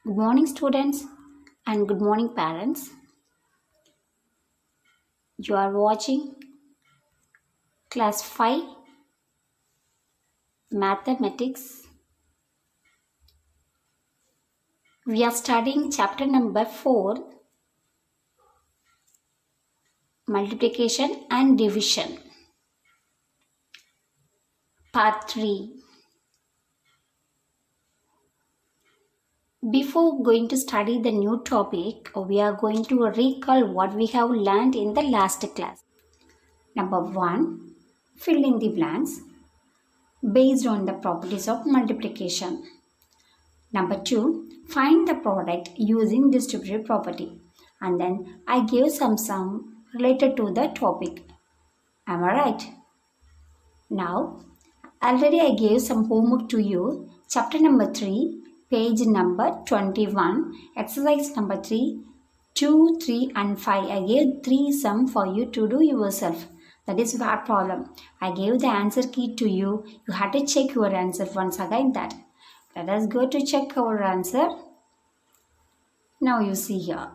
Good morning, students, and good morning, parents. You are watching Class 5 Mathematics. We are studying chapter number 4 Multiplication and Division, Part 3. Before going to study the new topic, we are going to recall what we have learned in the last class. Number 1. Fill in the blanks based on the properties of multiplication. Number 2, find the product using distributive property. And then I gave some sum related to the topic. Am I right? Now, already I gave some homework to you. Chapter number 3, page number 21, exercise number 3, 2, 3 and 5. I gave 3 sum for you to do yourself. That is bad problem. I gave the answer key to you. You had to check your answer once again that. Let us go to check our answer. Now you see here.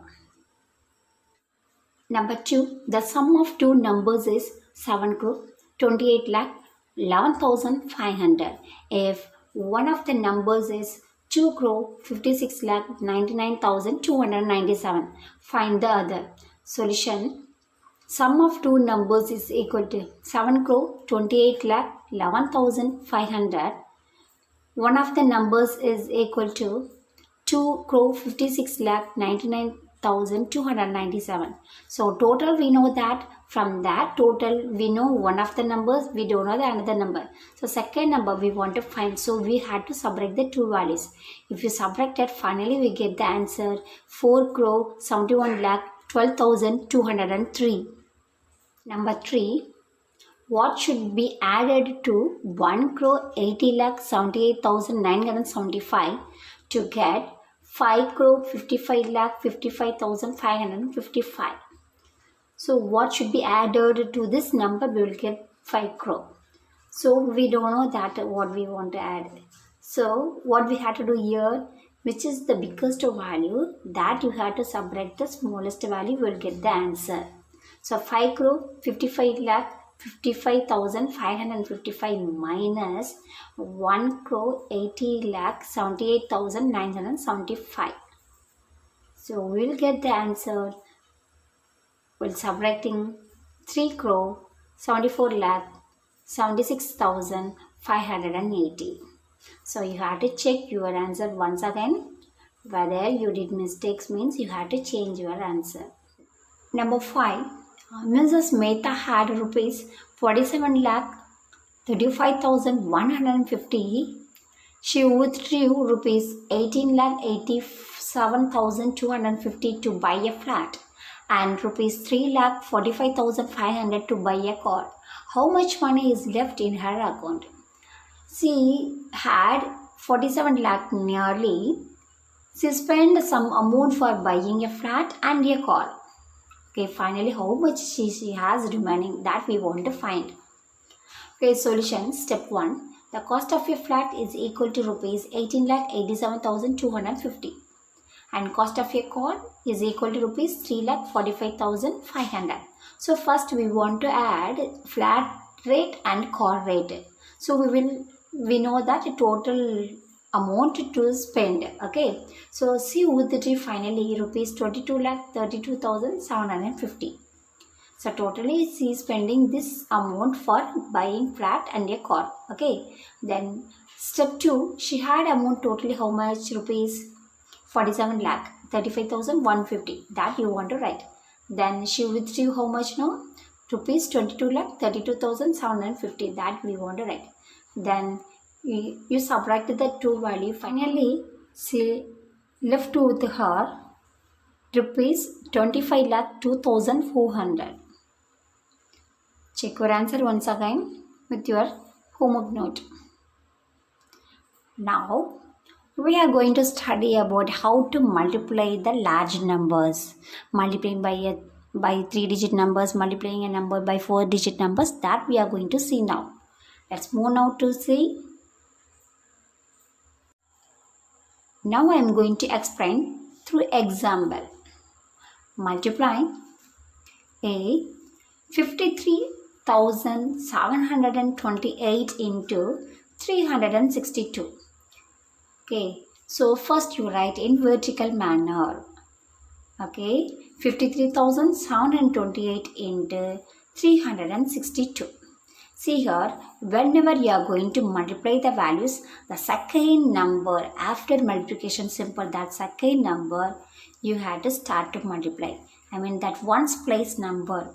Number 2, the sum of two numbers is 7 crore, 28 lakh, 11,500. If one of the numbers is 2 crore, 56 lakh, 99,297, find the other. Solution, sum of two numbers is equal to 7 crore, 28 lakh, 11,500. One of the numbers is equal to 2 crore 56 lakh 99,297. So total we know that. From that total we know one of the numbers, we don't know the another number. So second number we want to find. So we had to subtract the two values. If you subtract that, finally we get the answer 4 crore 71 lakh 12,203. Number 3. What should be added to 1 crore 80 lakh 78,975 to get 5 crore 55 lakh 55,555? So what should be added to this number? We will get 5 crore. So we don't know that what we want to add. So what we have to do here, which is the biggest value, that you have to subtract the smallest value, we will get the answer. So 5 crore 55 lakh 55,555 minus 1 crore 80 lakh 78,975. So we will get the answer while subtracting 3 crore 74 lakh 76,580. So you have to check your answer once again. Whether you did mistakes means you have to change your answer. Number 5. Mrs. Mehta had rupees 47 lakh 35,150. She withdrew rupees 18 lakh 87,250 to buy a flat and rupees 3 lakh 45,500 to buy a car. How much money is left in her account? She had 47 lakh nearly. She spent some amount for buying a flat and a car. Okay, finally how much she has remaining, that we want to find. Okay, solution. Step 1. The cost of a flat is equal to rupees 18,87,250 and cost of a car is equal to rupees 3,45,500. So first we want to add flat rate and car rate. So we know that total amount to spend. Okay, so she withdrew finally rupees 22,32,750. So totally she is spending this amount for buying flat and a car. Okay, then step 2, she had amount totally how much? Rupees 47 lakh 35,150. That you want to write. Then she withdrew how much now? Rupees 22 lakh 32,750. That we want to write. Then you subtract the two value. Finally, she left with her rupees 25 lakh 2,400. Check your answer once again with your homework note. Now, we are going to study about how to multiply the large numbers. Multiplying by 3-digit numbers, multiplying a number by 4-digit numbers, that we are going to see now. Let's move now to see. Now I am going to explain through example. Multiply a 53,728 into 362. Okay, so first you write in vertical manner. Okay, 53,728 into 362. See here, whenever you are going to multiply the values, the second number after multiplication symbol, that second number you have to start to multiply. I mean that ones place number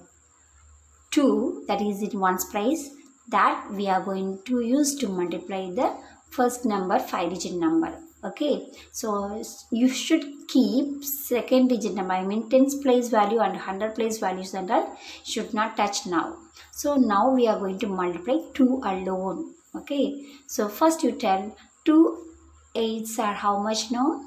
2, that is in ones place, that we are going to use to multiply the first number 5-digit number. Okay, so you should keep second digit number, I mean tens place value and 100 place values and all should not touch now. So now we are going to multiply 2 alone. Okay, so first you tell 2 8s are how much now?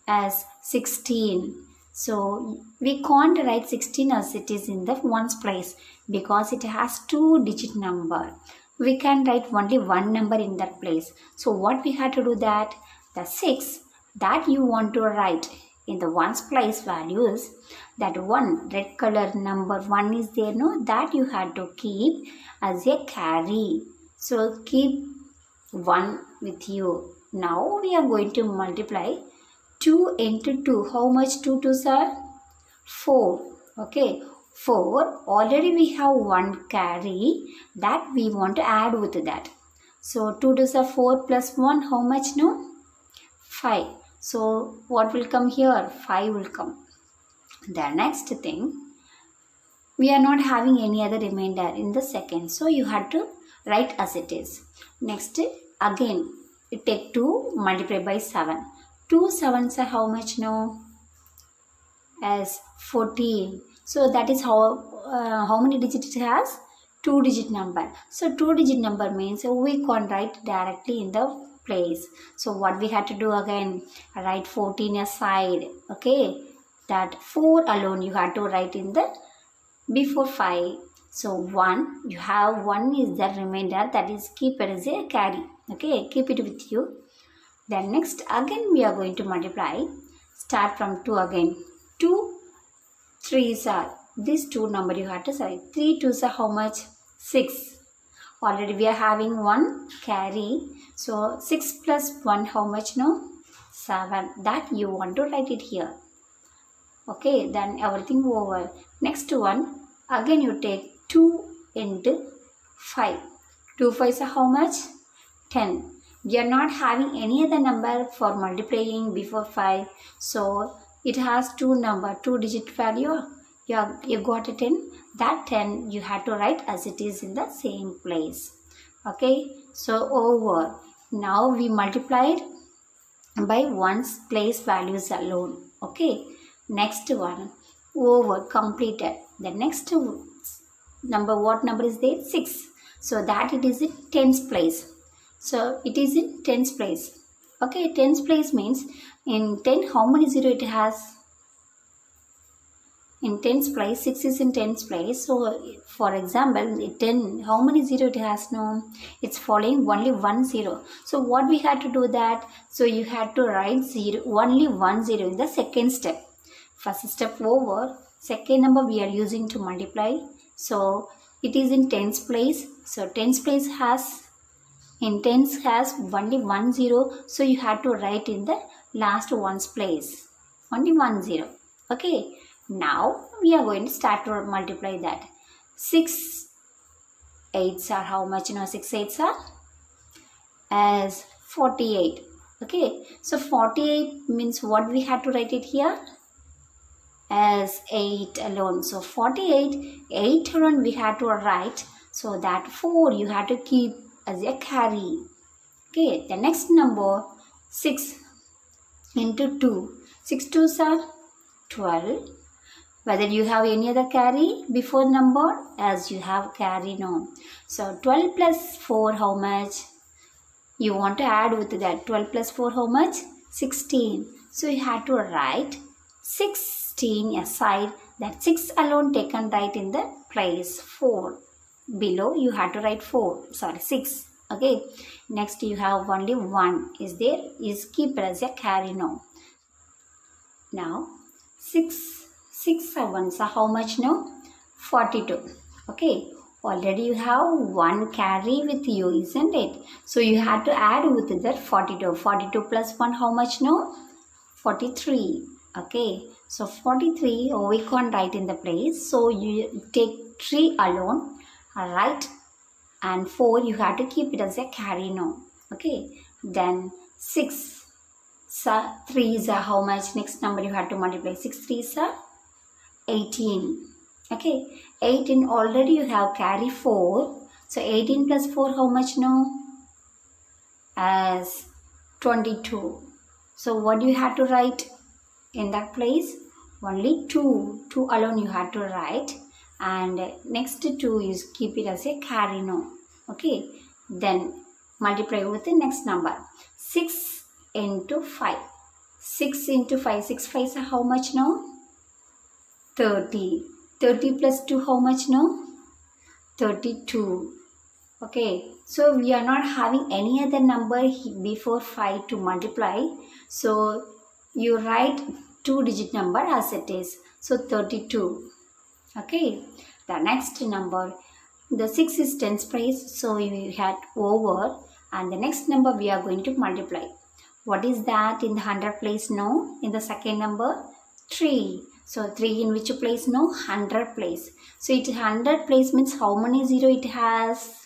As 16. So we can't write 16 as it is in the ones place because it has 2-digit number. We can write only one number in that place. So what we have to do that? The 6 that you want to write in the ones place values, that one red color number 1 is there, no? That you have to keep as a carry. So keep 1 with you. Now we are going to multiply 2 into 2. How much 2 2s are? 4. Okay, 4. Already we have 1 carry that we want to add with that. So 2 2s are 4 plus 1. How much now? 5. So what will come here? 5 will come. The next thing, we are not having any other remainder in the second. So you have to write as it is. Next, again, take 2 multiply by 7. 2 7s are how much now? As 14. So that is how many digits it has? 2-digit number. So 2-digit number means we can't write directly in the place. So what we had to do again? Write 14 aside. Okay, that 4 alone you had to write in the before 5. So 1, you have 1 is the remainder, that is keep it as a carry. Okay, keep it with you. Then next again we are going to multiply. Start from 2 again. 2 3s are, these 2 number you have to say. 3 2s are how much? 6. Already we are having 1 carry. So 6 plus 1 how much now? 7. That you want to write it here. Okay, then everything over. Next one, again you take 2 into 5. 2 5s are how much? 10. We are not having any other number for multiplying before 5. So it has 2 number, 2-digit value. You got a 10. That 10 you have to write as it is in the same place. Okay, so over. Now we multiplied by ones place values alone. Okay, next one, over, completed. The next number, what number is there? 6. So that it is in tens place. So it is in tens place. Okay, tens place means in 10 how many 0 it has? In tens place, 6 is in tens place. So for example, 10, how many 0 it has now? It's following only 1 0. So what we had to do that? So you had to write 0, only 1 0 in the second step. First step over, second number we are using to multiply. So it is in tens place. So tens place has, in tens has only 1 0. So you have to write in the last ones place. Only 1 0. Okay. Now we are going to start to multiply that. 6 8s are how much? 6 8s are as 48. Okay, so 48 means what we had to write it here? As 8 alone. So 48, 8 alone we had to write. So that 4 you have to keep as a carry. Okay, the next number 6 into 2. 6 2s are 12. Whether you have any other carry before number, as you have carry now. So 12 plus 4 how much? You want to add with that. 12 plus 4 how much? 16. So you have to write 16 aside. That 6 alone taken right in the place 4. Below you have to write 4. Sorry, 6. Okay, next you have only 1 is there, is keep it as a carry now. Now 6 sevens are how much now? 42. Okay, already you have 1 carry with you, isn't it? So you have to add with that 42. 42 plus 1 how much now? 43. Okay, so 43 we can't write in the place, so you take 3 alone, right? And 4 you have to keep it as a carry now. Okay, then 6 3 is how much? Next number you have to multiply. 6 3 is 18. Okay, 18 already you have carry 4. So 18 plus 4 how much now? As 22. So what do you have to write in that place? Only 2. 2 alone you have to write. And next 2 is keep it as a carry now. Okay, then multiply with the next number. 6 into 5. 6 into 5. 6 5 is how much now? 30. 30 plus 2 how much now? 32. Okay, so we are not having any other number before 5 to multiply. So you write 2-digit number as it is. So 32. Okay, the next number, the 6 is tens place, so we had over, and the next number we are going to multiply. What is that in the 100 place? No, in the second number 3. So 3 in which place? No, 100 place. So it 100 place means how many 0 it has?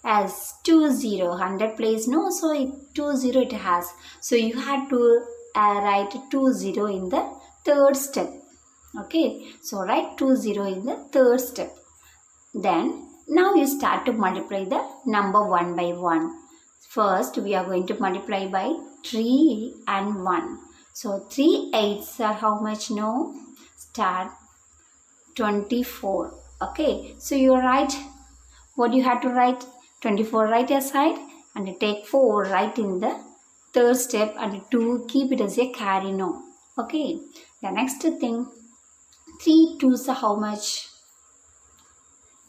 As 2 0. 100 place, no, so 2 0 it has. So you had to write 2 0 in the third step. Okay, so write 2 0 in the third step. Then now you start to multiply the number one by one. First we are going to multiply by 3 and 1. So 3 8s are how much now? Start 24. Okay, so you write what you have to write? 24 right aside and take 4 right in the third step and 2 keep it as a carry now. Okay, the next thing, 3 2s are how much?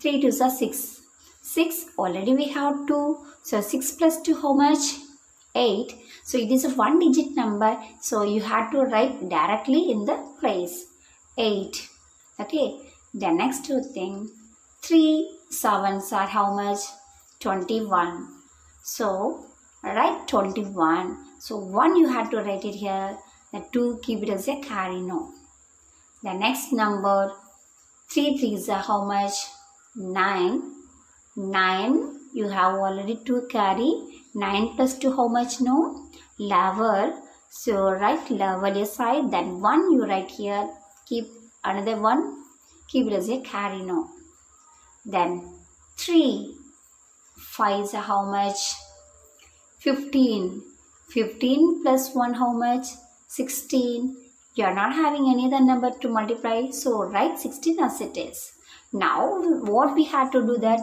3 2s are 6. 6 already we have 2. So 6 plus 2 how much? 8. So it is a 1-digit number. So you have to write directly in the place 8. Okay. The next thing, 3 sevens are how much? 21. So write 21. So 1 you have to write it here. The 2 keep it as a carry now. The next number, 3 3s are how much? 9. 9 you have already 2 carry. 9 plus 2 how much now? 11. So write 11 aside. Then 1 you write here. Keep another 1. Keep it as a carry now. Then 3 5s are how much? 15. 15 plus 1 how much? 16. You are not having any other number to multiply. So write 16 as it is. Now what we have to do that?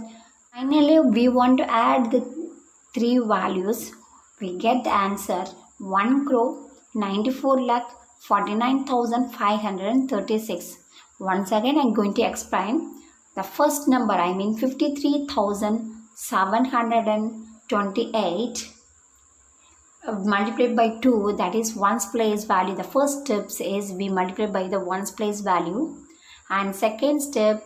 Finally we want to add the 3 values. We get the answer 1,94,49,536. Once again I am going to explain. The first number, I mean 53,728 multiplied by 2, that is ones place value. The first step is we multiply by the ones place value, and second step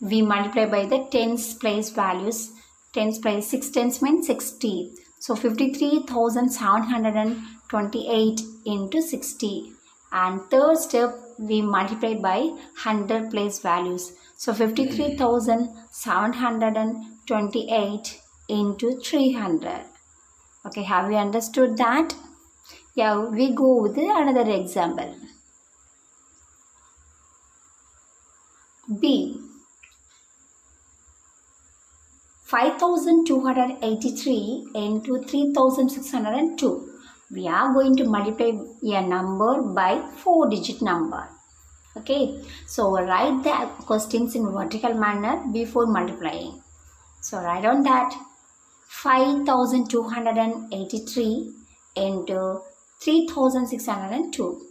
we multiply by the tens place values. Tens place 6 tens means 60. So 53,728 into 60. And third step we multiply by 100 place values. So 53,728 into 300. Okay, have you understood that? Yeah, we go with another example. B. 5,283 into 3,602. We are going to multiply a number by 4-digit number. Okay, so write the questions in vertical manner before multiplying. So write on that 5,283 into 3,602.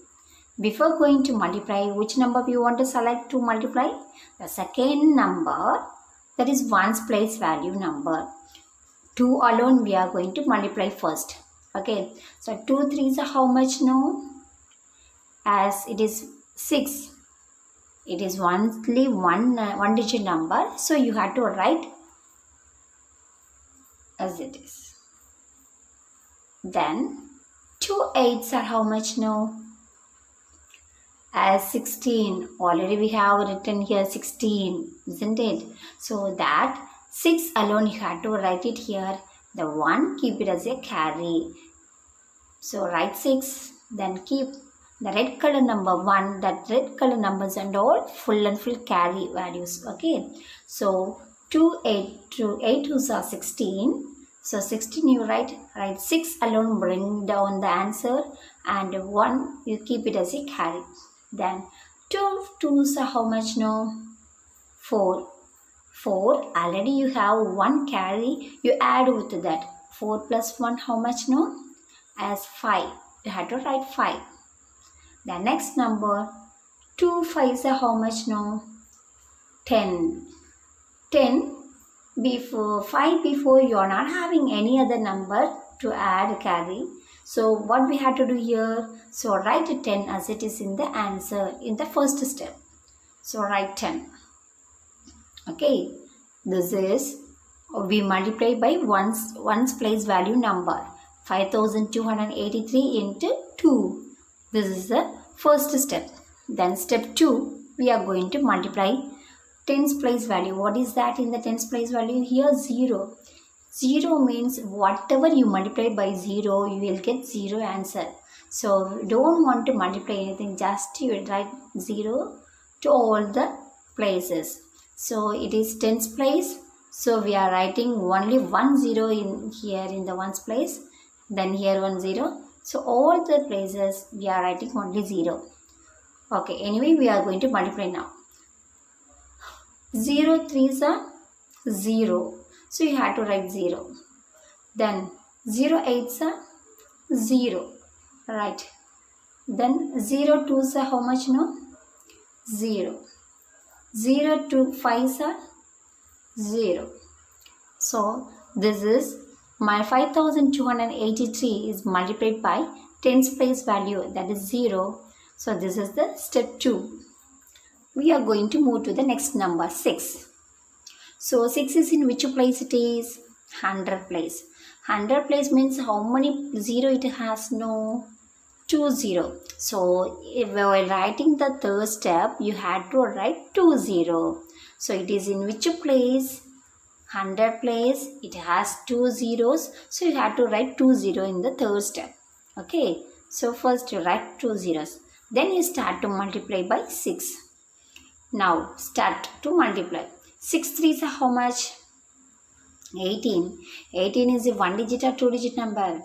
Before going to multiply, which number you want to select to multiply? The second number, that is ones place value number. 2 alone we are going to multiply first. Okay, so 2 threes are how much now? As it is 6. It is only one digit number, so you have to write as it is. Then 2 eights are how much now? As 16. Already we have written here 16, isn't it? So that 6 alone you have to write it here. The 1 keep it as a carry. So write 6, then keep the red color number 1, that red color numbers and all full and full carry values. Okay, so 2 twos are 16. So 16 you write 6 alone bring down the answer, and 1 you keep it as a carry. Then 2 twos are how much now? 4. 4 already you have 1 carry, you add with that. 4 plus 1 how much now? As 5. You have to write 5. The next number 2 fives are how much now? 10. 10 before 5 before you are not having any other number to add carry. So what we have to do here? So write 10 as it is in the answer in the first step. So write 10. Okay, this is we multiply by one's place value number. 5283 into 2. This is the first step. Then step 2, we are going to multiply tens place value. What is that in the tens place value? Here 0. 0 means whatever you multiply by 0, you will get 0 answer. So don't want to multiply anything, just you write 0 to all the places. So it is tens place. So we are writing only 1 0 in here in the ones place. Then here 1 0. So all the places we are writing only 0. Okay, anyway we are going to multiply now. 0 threes are 0. So you have to write 0. Then 0 eights are 0. Right. Then 0 twos are how much now? 0. 0 2 fives are 0. So this is my 5283 is multiplied by tens place value, that is 0. So this is the step 2. We are going to move to the next number 6. So 6 is in which place it is? 100 place. 100 place means how many 0 it has? No, 2 0. So if while writing the third step, you had to write 2 0. So it is in which place? 100 place. It has 2 zeros. So you have to write 2 0 in the third step. Okay. So first you write 2 zeros. Then you start to multiply by 6. Now start to multiply. 6 threes are how much? 18. 18 is a 1 digit or 2 digit number?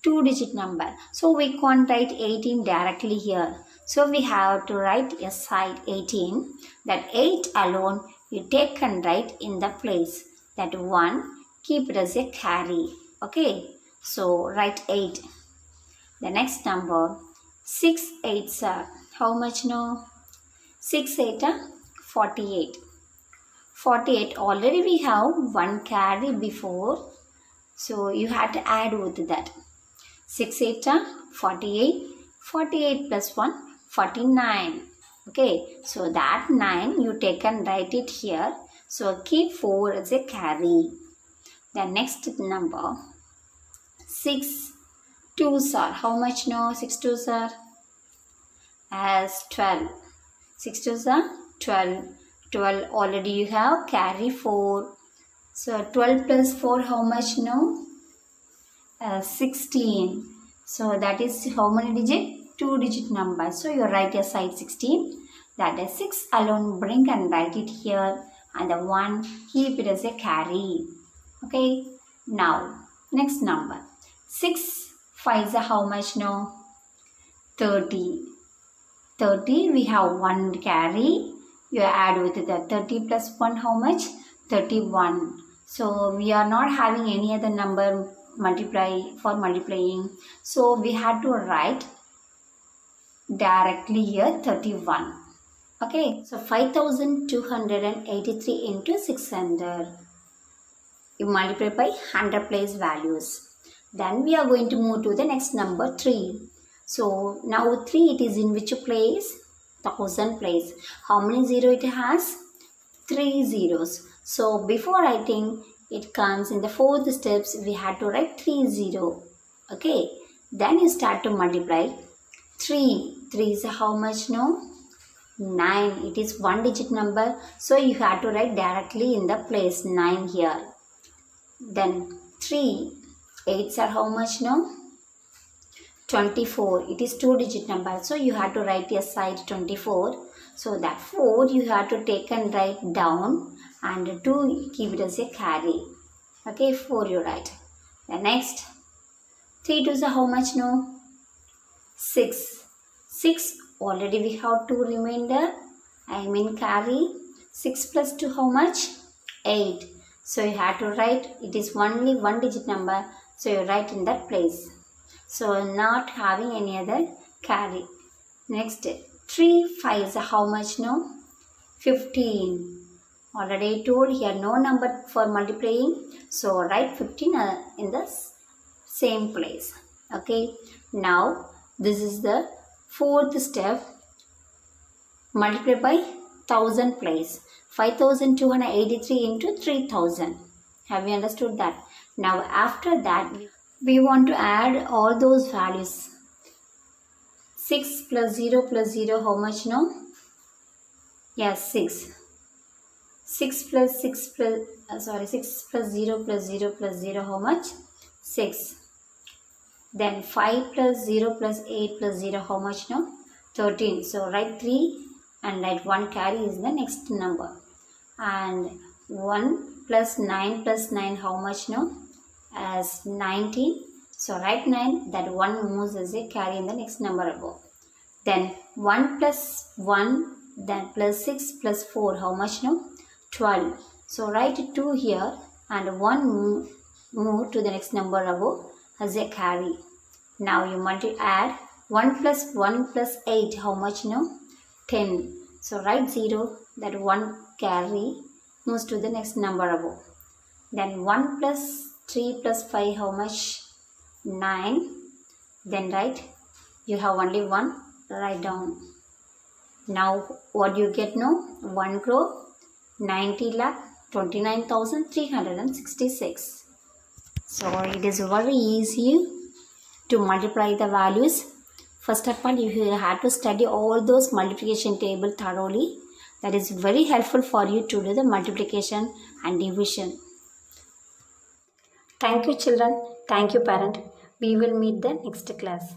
2 digit number. So we can't write 18 directly here. So we have to write a side 18. That 8 alone you take and write in the place. That 1 keep it as a carry. Okay. So write 8. The next number 6 eights are how much now? 6 8 are 48. 48 already we have 1 carry before. So you have to add with that. 6 8 are 48. 48 plus 1 49. Okay. So that 9 you take and write it here. So keep 4 as a carry. The next number 6 twos are how much now? 6 twos are as 12. 6 twos are 12. 12 already you have carry 4. So 12 plus 4 how much now? 16. So that is how many digit? 2 digit number. So you write a side 16. That is 6 alone bring and write it here. And the 1 keep it as a carry. Okay. Now next number 6 fives are how much now? 30. 30 we have 1 carry. You add with the 30 plus 1 how much? 31. So we are not having any other number multiplying. So we had to write directly here 31. Okay. So 5283 into 600. You multiply by 100 place values. Then we are going to move to the next number 3. So now 3, it is in which place? 1000 place. How many zero it has? 3 zeros. So before writing, it comes in the fourth steps, we had to write 30. Okay. Then you start to multiply. 3 is how much now? 9. It is one digit number. So you have to write directly in the place 9 here. Then 3 8s are how much now? 24. It is two digit number. So you have to write a side 24. So that 4 you have to take and write down, and 2 keep it as a carry. Okay, 4 you write. The next 3 2s are how much now? 6. 6 already we have 2 remainder. I mean carry. 6 plus 2 how much? 8. So you have to write, it is only one digit number. So you write in that place. So not having any other carry. Next 3 5 is how much now? 15. Already told here no number for multiplying. So write 15 in the same place. Okay. Now this is the fourth step. Multiply by 1000 place. 5283 into 3000. Have you understood that? Now after that we want to add all those values. 6 plus 0 plus 0 how much now? Yes, 6. 6 plus 6 plus 0 plus 0 plus 0 how much? 6. Then 5 plus 0 plus 8 plus 0 how much now? 13. So write 3 and write 1 carry is the next number. And 1 plus 9 how much now? As 19. So write 9, that 1 moves as a carry in the next number above. Then 1 plus 1, then plus 6 plus 4 how much now? 12. So write 2 here and 1 move to the next number above as a carry. Now you add 1 plus 8 how much now? 10. So write 0, that 1 carry moves to the next number above. Then 1 plus 3 plus 5 how much? 9. Then write, you have only 1, write down. Now what you get now? 1 crore 90 lakh 29,366. So it is very easy to multiply the values. First of all, you have to study all those multiplication table thoroughly. That is very helpful for you to do the multiplication and division. Thank you children. Thank you parent. We will meet the next class.